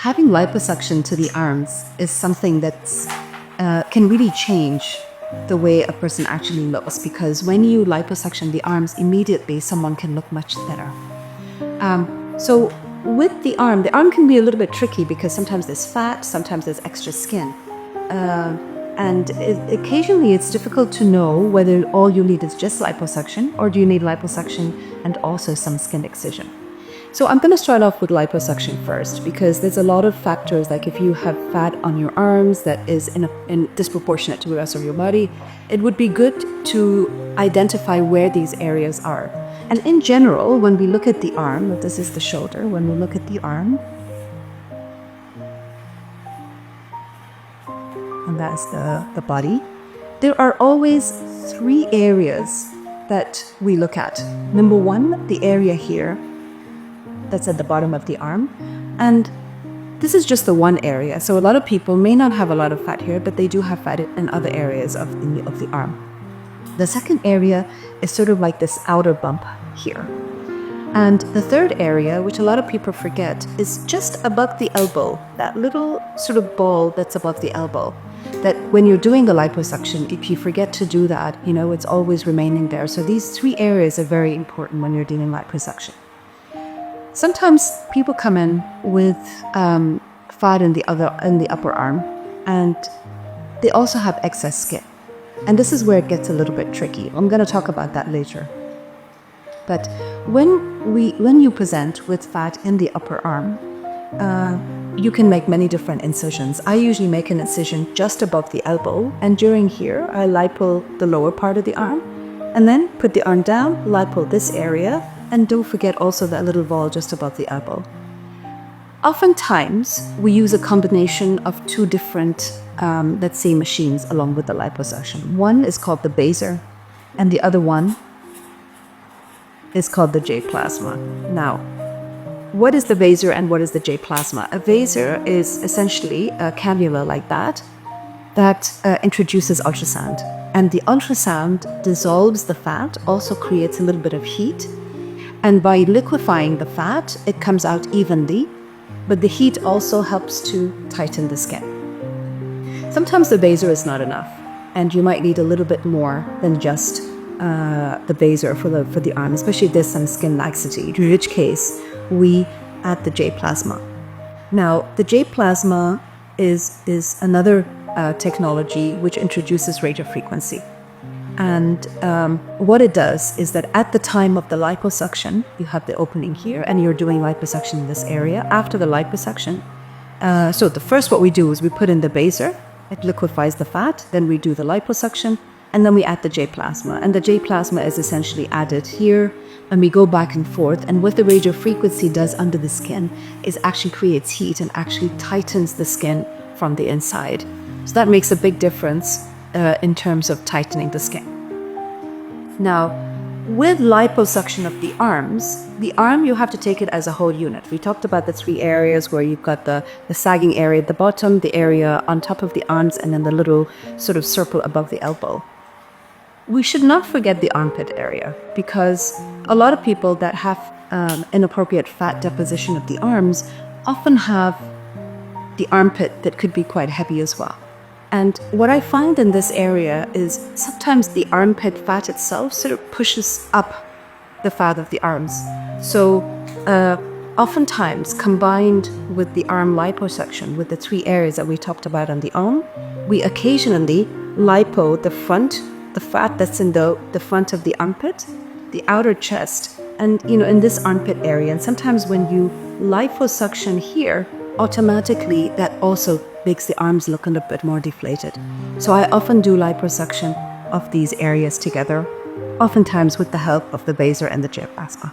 having liposuction to the arms is something that's can really change the way a person actually looks, because when you liposuction the arms, immediately someone can look much thinner. So with the arm can be a little bit tricky because sometimes there's fat, sometimes there's extra skin. And occasionally it's difficult to know whether all you need is just liposuction or do you need liposuction and also some skin excision. So I'm going to start off with liposuction first, because there's a lot of factors, like if you have fat on your arms that is in disproportionate to the rest of your body, it would be good to identify where these areas are. And in general, when we look at the arm, this is the shoulder, when we look at the arm, and that's the body, there are always 3 areas that we look at. Number 1, the area here, that's at the bottom of the arm, and this is just the one area. So a lot of people may not have a lot of fat here, but they do have fat in other areas of the arm. The second area is sort of like this outer bump here. And the third area, which a lot of people forget, is just above the elbow, that little sort of ball that's above the elbow. That when you're doing the liposuction, if you forget to do that, it's always remaining there. So these 3 areas are very important when you're doing liposuction. Sometimes people come in with fat in the upper arm, and they also have excess skin. And this is where it gets a little bit tricky. I'm going to talk about that later. But when you present with fat in the upper arm, you can make many different incisions. I usually make an incision just above the elbow, and during here I lipo the lower part of the arm, and then put the arm down, lipo this area, and don't forget also that little ball just above the elbow. Oftentimes, we use a combination of 2 different, let's say, machines along with the liposuction. One is called the VASER, and the other one is called the J-Plasma. Now, what is the VASER and what is the J-Plasma? A VASER is essentially a cannula like that introduces ultrasound. And the ultrasound dissolves the fat, also creates a little bit of heat. And by liquefying the fat, it comes out evenly, but the heat also helps to tighten the skin. Sometimes the VASER is not enough, and you might need a little bit more than just the VASER for the arm, especially if there's some skin laxity, in which case we add the J-Plasma. Now, the J-Plasma is another technology which introduces radio frequency. And what it does is that at the time of the liposuction, you have the opening here and you're doing liposuction in this area. After the liposuction, so the first what we do is we put in the VASER, it liquefies the fat, then we do the liposuction, and then we add the J-Plasma. And the J-Plasma is essentially added here, and we go back and forth. And what the radio frequency does under the skin is actually creates heat and actually tightens the skin from the inside. So that makes a big difference in terms of tightening the skin. Now, with liposuction of the arm, you have to take it as a whole unit. We talked about the 3 areas where you've got the sagging area at the bottom, the area on top of the arms, and then the little sort of circle above the elbow. We should not forget the armpit area, because a lot of people that have inappropriate fat deposition of the arms often have the armpit that could be quite heavy as well. And what I find in this area is sometimes the armpit fat itself sort of pushes up the fat of the arms. So oftentimes combined with the arm liposuction, with the 3 areas that we talked about on the arm, we occasionally lipo the front, the fat that's in the front of the armpit, the outer chest, and in this armpit area. And sometimes when you liposuction here, automatically that also makes the arms look a little bit more deflated. So I often do liposuction of these areas together, oftentimes with the help of the VASER and the J-Plasma.